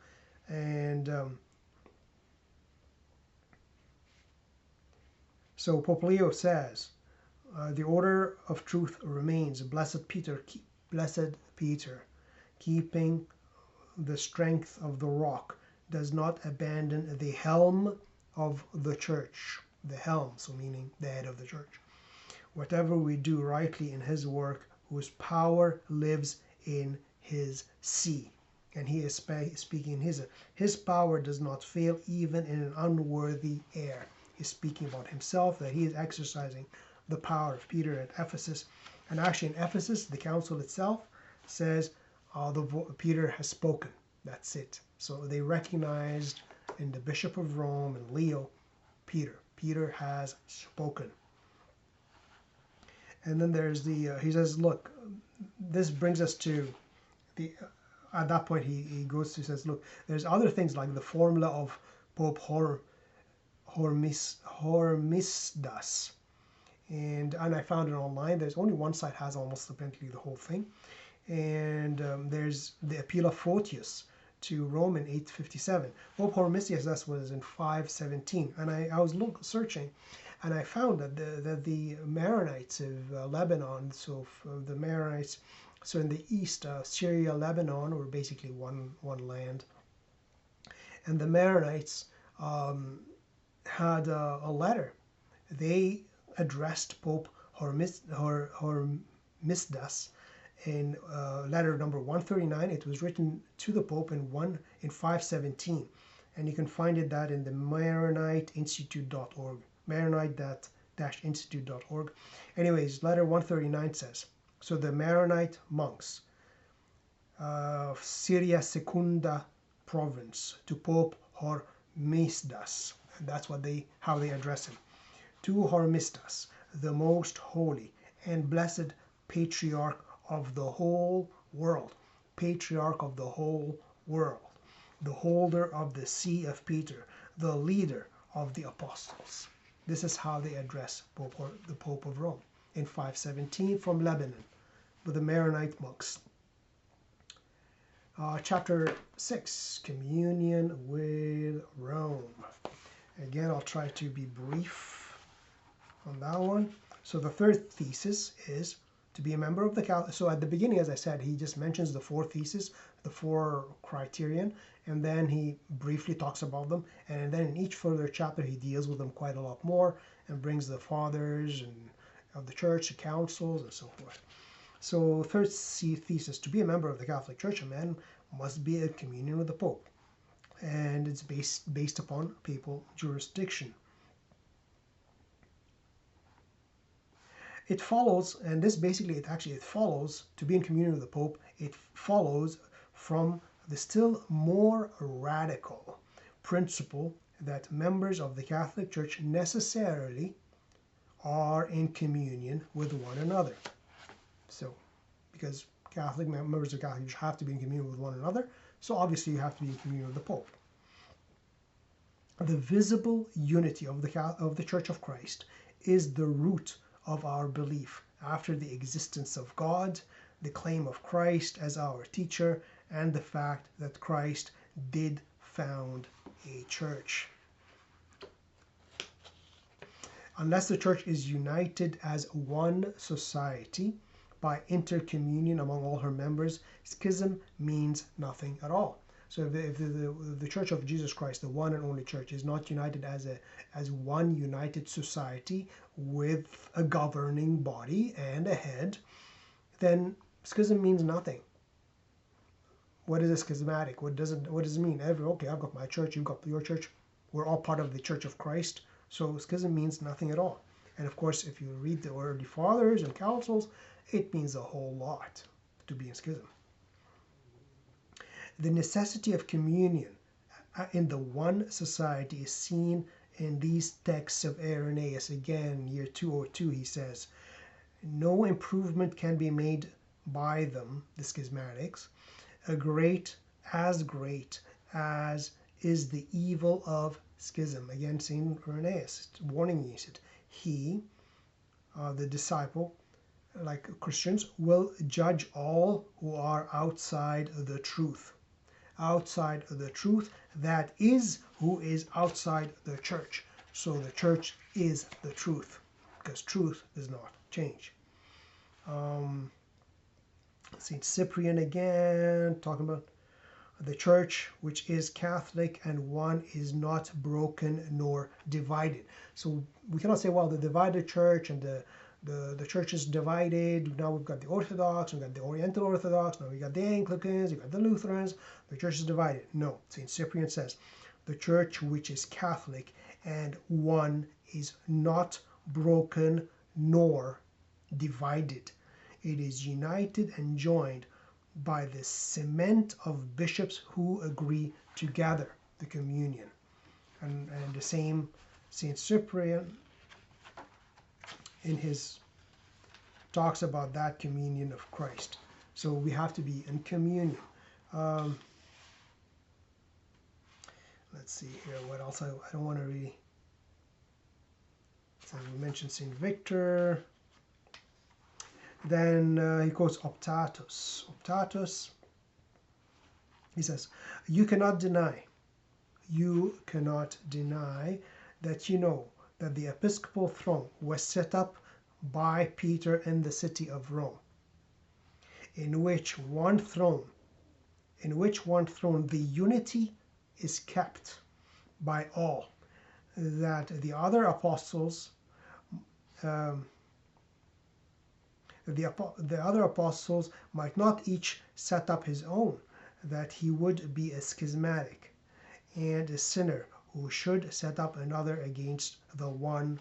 and so Pope Leo says, the order of truth remains. Blessed Peter, keeping the strength of the rock, does not abandon the helm of the church. The helm, so meaning the head of the church. Whatever we do rightly in his work, whose power lives in his see. And he is speaking his power does not fail even in an unworthy air. He's speaking about himself, that he is exercising the power of Peter at Ephesus. And actually in Ephesus, the council itself says Peter has spoken. That's it. So they recognized in the Bishop of Rome and Leo, Peter has spoken. And then there's he says, look, this brings us to at that point he says, look, there's other things like the formula of Pope Hormisdas. And I found it online. There's only one site has almost apparently the whole thing. And there's the Appeal of Photius to Rome in 857. Pope Hormisdas was in 517. And I was searching, and I found that the Maronites of Lebanon, so the Maronites, so in the east, Syria, Lebanon, were basically one land. And the Maronites had a letter they addressed Pope Hormisdas in letter number 139. It was written to the Pope in 517, and you can find that in the MaroniteInstitute.org, Maronite-institute.org. Anyways, letter 139 says, so the Maronite monks of Syria Secunda province to Pope Hormisdas, and that's how they address him. To Hormisdas, the most holy and blessed patriarch of the whole world, patriarch of the whole world, the holder of the see of Peter, the leader of the apostles. This is how they address the Pope of Rome in 517 from Lebanon with the Maronite monks. Chapter 6, Communion with Rome. Again, I'll try to be brief on that one. So the third thesis is to be a member of the Catholic. So at the beginning, as I said, he just mentions the four theses, the four criterion, and then he briefly talks about them. And then in each further chapter, he deals with them quite a lot more and brings the fathers and of the church, the councils, and so forth. So third thesis, to be a member of the Catholic Church, a man must be in communion with the Pope. And it's based upon papal jurisdiction. It follows, and this basically, it follows, to be in communion with the Pope, it follows from the still more radical principle that members of the Catholic Church necessarily are in communion with one another. So, because members of Catholic Church have to be in communion with one another, so obviously you have to be in communion with the Pope. The visible unity of the Church of Christ is the root of our belief after the existence of God, the claim of Christ as our teacher, and the fact that Christ did found a church. Unless the church is united as one society by intercommunion among all her members, schism means nothing at all. So if the Church of Jesus Christ, the one and only church, is not united as one united society with a governing body and a head, then schism means nothing. What is a schismatic? What does it mean? Okay, I've got my church, you've got your church. We're all part of the Church of Christ. So schism means nothing at all. And of course, if you read the early fathers and councils, it means a whole lot to be in schism. The necessity of communion in the one society is seen in these texts of Irenaeus. Again, year 202, he says, no improvement can be made by them, the schismatics, as great as is the evil of schism. Again, St. Irenaeus warning against it. He, the disciple, like Christians, will judge all who are outside the truth. Outside the truth, that is who is outside the church. So the church is the truth, because truth does not change. St. Cyprian again, talking about the church, which is Catholic and one, is not broken nor divided. So we cannot say, well, the divided church and the church is divided. Now we've got the Orthodox, we've got the Oriental Orthodox, now we've got the Anglicans, we've got the Lutherans. The church is divided. No, St. Cyprian says, the church which is Catholic and one is not broken nor divided. It is united and joined by the cement of bishops who agree to gather the communion. And the same St. Cyprian in his talks about that communion of Christ. So we have to be in communion. Let's see here, what else? I don't want to really... So we mentioned St. Victor. Then he quotes Optatus. Optatus, he says, you cannot deny that you know that the episcopal throne was set up by Peter in the city of Rome, in which one throne the unity is kept by all, that the other apostles the other apostles might not each set up his own, that he would be a schismatic and a sinner who should set up another against the one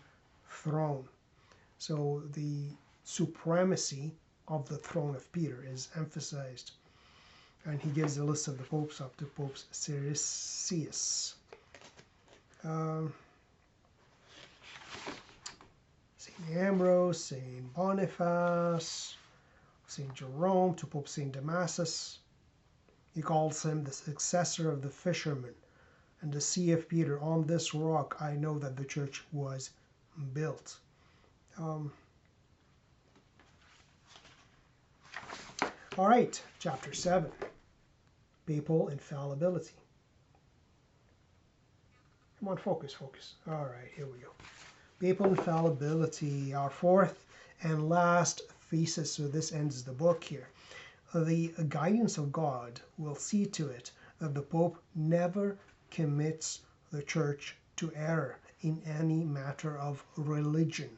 throne. So the supremacy of the throne of Peter is emphasized. And he gives a list of the popes up to Pope Siricius. St. Ambrose, St. Boniface, St. Jerome, to Pope St. Damasus. He calls him the successor of the fisherman and the See of Peter. On this rock I know that the church was built. All right, chapter 7, Papal Infallibility. Come on, focus. All right, here we go. Papal Infallibility, our fourth and last thesis. So this ends the book here. The guidance of God will see to it that the Pope never commits the Church to error in any matter of religion.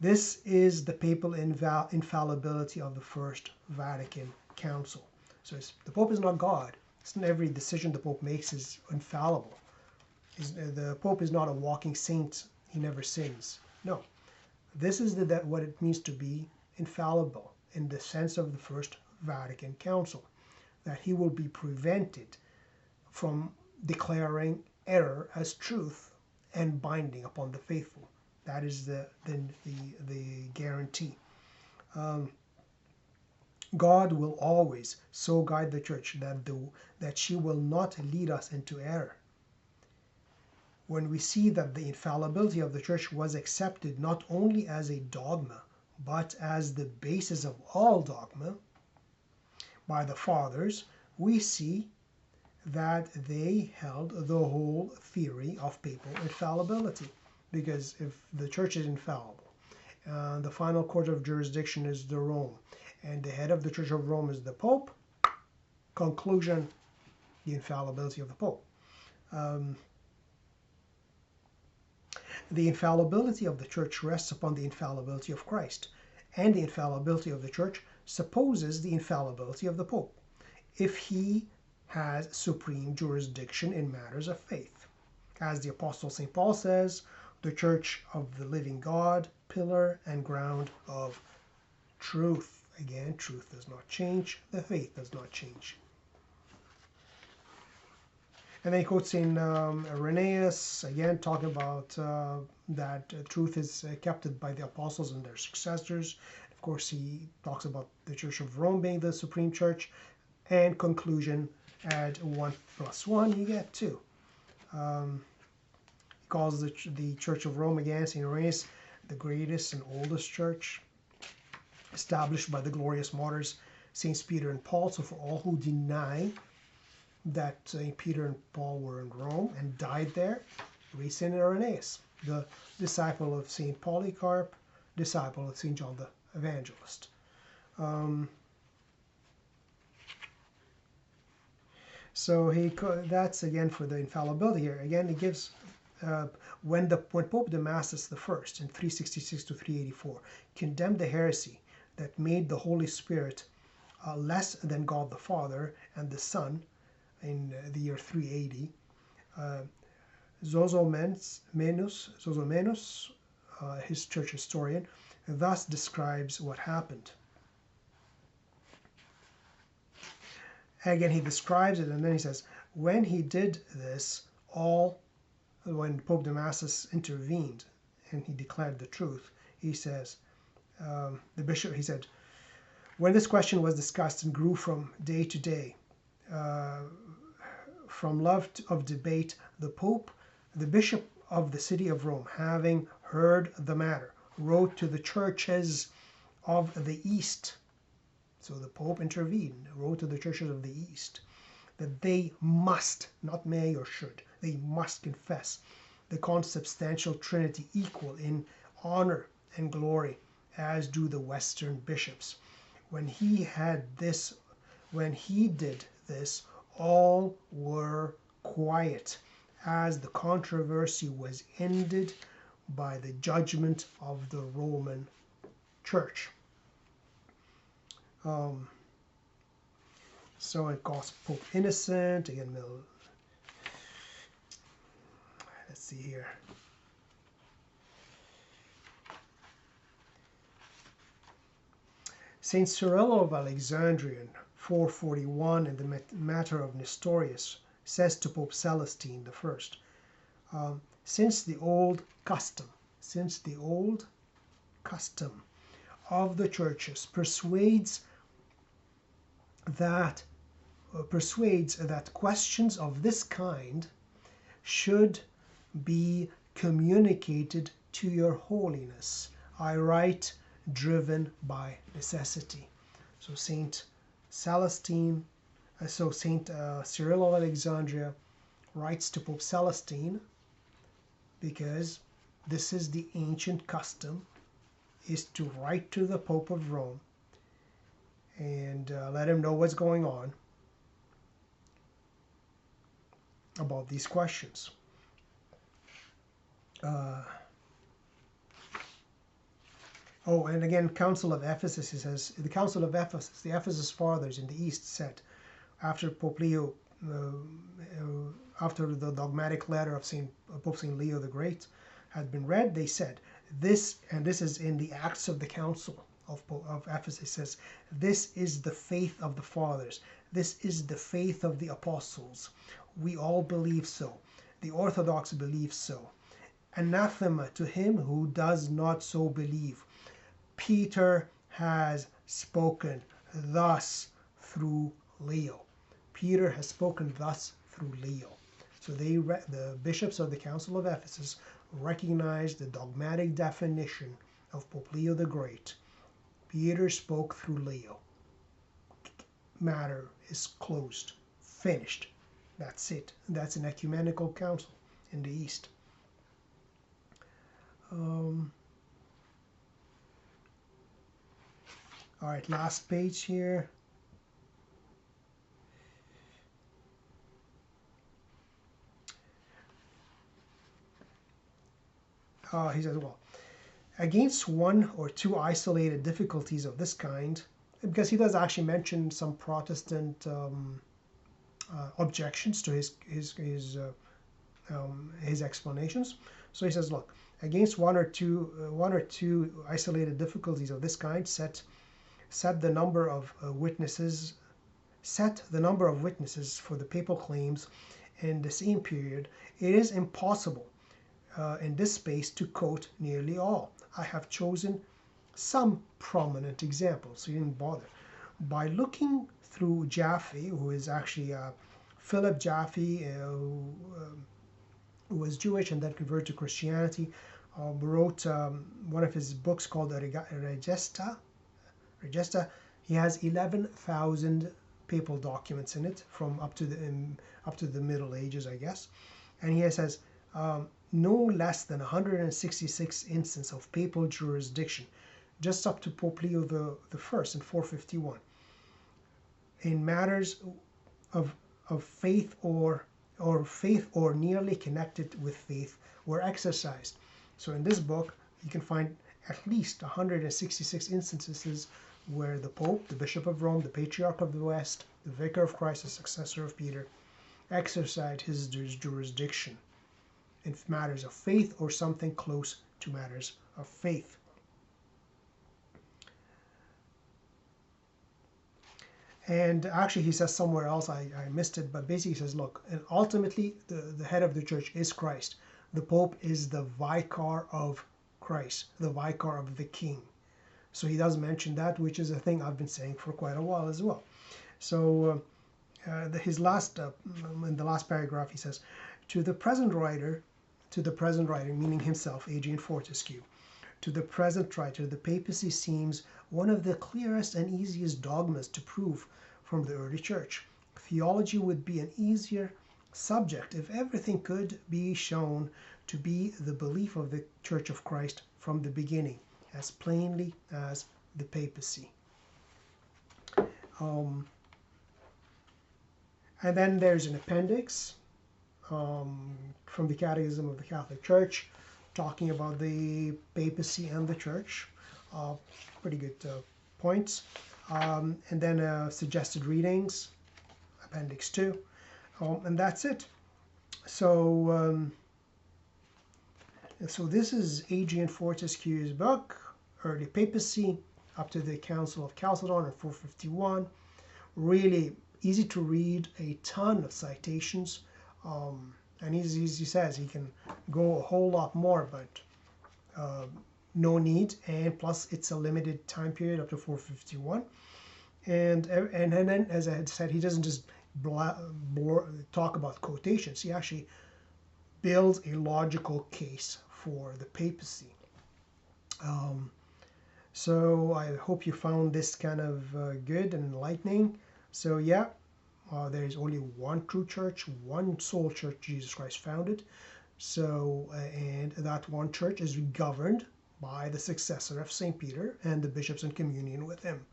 This is the papal infallibility of the First Vatican Council. So the Pope is not God. It's not every decision the Pope makes is infallible. The Pope is not a walking saint. He never sins. No. This is what it means to be infallible in the sense of the First Vatican Council, that he will be prevented from declaring error as truth and binding upon the faithful. That is the guarantee. God will always so guide the Church that she will not lead us into error. When we see that the infallibility of the Church was accepted not only as a dogma, but as the basis of all dogma by the Fathers, we see that they held the whole theory of papal infallibility. Because if the Church is infallible, the final court of jurisdiction is the Rome, and the head of the Church of Rome is the Pope, conclusion, the infallibility of the Pope. The infallibility of the Church rests upon the infallibility of Christ, and the infallibility of the Church supposes the infallibility of the Pope, if he has supreme jurisdiction in matters of faith. As the Apostle St. Paul says, the Church of the living God, pillar and ground of truth. Again, truth does not change, the faith does not change. And then he quotes in Irenaeus, again talking about that truth is kept by the apostles and their successors. Of course, he talks about the Church of Rome being the supreme church. And conclusion, add 1 + 1, you get 2. He calls the Church of Rome, again, St. Irenaeus, the greatest and oldest church, established by the glorious martyrs, Saints Peter and Paul. So for all who deny that St. Peter and Paul were in Rome and died there, read St. Irenaeus, the disciple of St. Polycarp, disciple of St. John the Evangelist. So that's again for the infallibility here. Again, it gives when Pope Damasus I in 366 to 384 condemned the heresy that made the Holy Spirit less than God the Father and the Son in the year 380. Zozomenus, his church historian, thus describes what happened. Again, he describes it, and then he says, when he did this, when Pope Damasus intervened and he declared the truth, he says, the bishop, he said, when this question was discussed and grew from day to day, from love of debate, the bishop of the city of Rome, having heard the matter, wrote to the churches of the East. So the Pope intervened, wrote to the churches of the East, that they must, not may or should, they must confess the consubstantial Trinity equal in honor and glory, as do the Western bishops. When he did this, all were quiet, as the controversy was ended by the judgment of the Roman Church. So it calls Pope Innocent again. Let's see here. Saint Cyril of Alexandria, 441, in the matter of Nestorius, says to Pope Celestine I, since the old custom of the churches persuades that questions of this kind should be communicated to your holiness, I write, driven by necessity. So Saint Celestine, Saint Cyril of Alexandria writes to Pope Celestine, because this is the ancient custom, is to write to the Pope of Rome and let him know what's going on about these questions. And again, Council of Ephesus, he says, the Council of Ephesus, the Ephesus Fathers in the East said, after Pope Leo, after the dogmatic letter of Pope St. Leo the Great had been read, they said, this, and this is in the Acts of the Council of Ephesus, says, this is the faith of the Fathers, this is the faith of the Apostles. We all believe so. The Orthodox believe so. Anathema to him who does not so believe. Peter has spoken thus through Leo. Peter has spoken thus through Leo. So the bishops of the Council of Ephesus recognized the dogmatic definition of Pope Leo the Great. Peter spoke through Leo. Matter is closed, finished. That's it. That's an ecumenical council in the East. All right, last page here. He says, well, against one or two isolated difficulties of this kind, because he does actually mention some Protestant objections to his explanations. So he says, look, against one or two isolated difficulties of this kind, set the number of witnesses for the papal claims in the same period. It is impossible in this space to quote nearly all. I have chosen some prominent examples, so you didn't bother. By looking through Jaffe, who is actually Philip Jaffe, who was Jewish and then converted to Christianity, wrote one of his books called Regesta. He has 11,000 papal documents in it, from up to the Middle Ages, I guess, and he says no less than 166 instances of papal jurisdiction, just up to Pope Leo the First in 451, in matters of faith or nearly connected with faith were exercised. So in this book, you can find at least 166 instances where the Pope, the Bishop of Rome, the Patriarch of the West, the Vicar of Christ, the successor of Peter, exercised his jurisdiction in matters of faith or something close to matters of faith. And actually he says somewhere else, I missed it, but basically he says, look, and ultimately the head of the church is Christ. The Pope is the vicar of Christ, the vicar of the King. So he does mention that, which is a thing I've been saying for quite a while as well. So in the last paragraph, he says, to the present writer, meaning himself, Adrian Fortescue, to the present writer, the papacy seems one of the clearest and easiest dogmas to prove from the early church. Theology would be an easier subject if everything could be shown to be the belief of the Church of Christ from the beginning, as plainly as the papacy. And then there's an appendix from the Catechism of the Catholic Church, talking about the papacy and the church. Pretty good points. And then suggested readings, Appendix 2, and that's it. So, so this is Adrian Fortescue's book, Early Papacy, up to the Council of Chalcedon in 451. Really easy to read, a ton of citations, and he says he can go a whole lot more, but no need, and plus it's a limited time period up to 451. And then, as I had said, he doesn't just talk about quotations. He actually builds a logical case for the papacy. So I hope you found this kind of good and enlightening. So yeah, there is only one true church, one sole church Jesus Christ founded. So, and that one church is governed by the successor of St. Peter and the bishops in communion with him.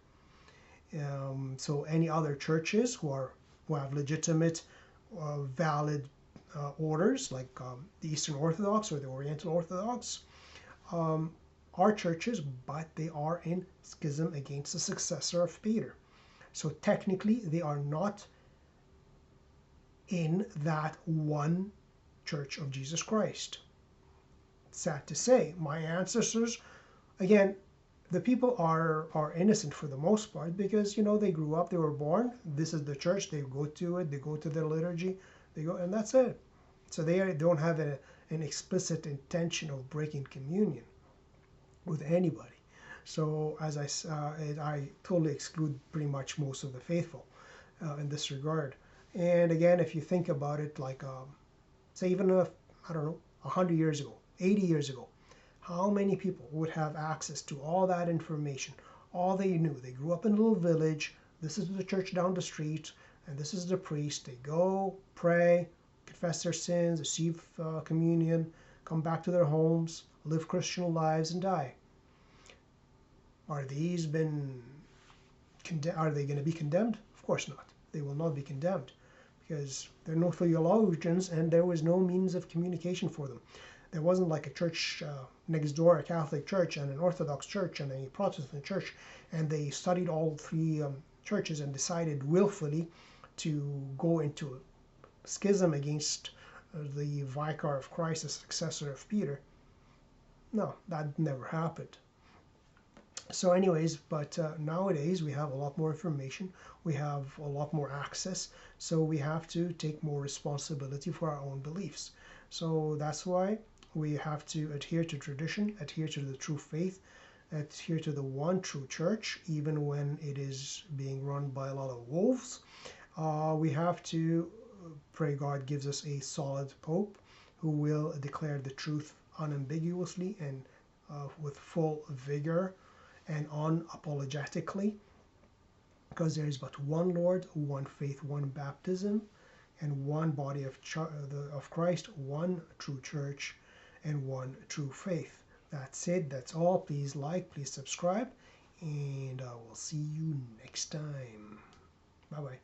So any other churches who have legitimate, valid orders, like the Eastern Orthodox or the Oriental Orthodox, are churches, but they are in schism against the successor of Peter. So technically, they are not in that one Church of Jesus Christ. Sad to say, my ancestors, again, the people are innocent for the most part, because, you know, they grew up, they were born, this is the church, they go to it, they go to their liturgy, they go, and that's it. So they don't have an explicit intention of breaking communion with anybody. So as I totally exclude pretty much most of the faithful in this regard. And again, if you think about it, like say even I don't know, 100 years ago, 80 years ago, how many people would have access to all that information? All they knew, they grew up in a little village, this is the church down the street, and this is the priest. They go, pray, confess their sins, receive communion, come back to their homes, live Christian lives, and die. Are they going to be condemned? Of course not. They will not be condemned, because they're no theologians and there was no means of communication for them. There wasn't like a church next door, a Catholic church and an Orthodox church and a Protestant church, and they studied all three churches and decided willfully to go into a schism against the Vicar of Christ, the successor of Peter. No, that never happened. So anyways, but nowadays we have a lot more information, we have a lot more access, so we have to take more responsibility for our own beliefs. So that's why we have to adhere to tradition, adhere to the true faith, adhere to the one true church, even when it is being run by a lot of wolves. We have to pray God gives us a solid pope who will declare the truth unambiguously and with full vigor and unapologetically, because there is but one Lord, one faith, one baptism, and one body of Christ, one true church, and one true faith. That's it. That's all. Please like, please subscribe, and I will see you next time. Bye-bye.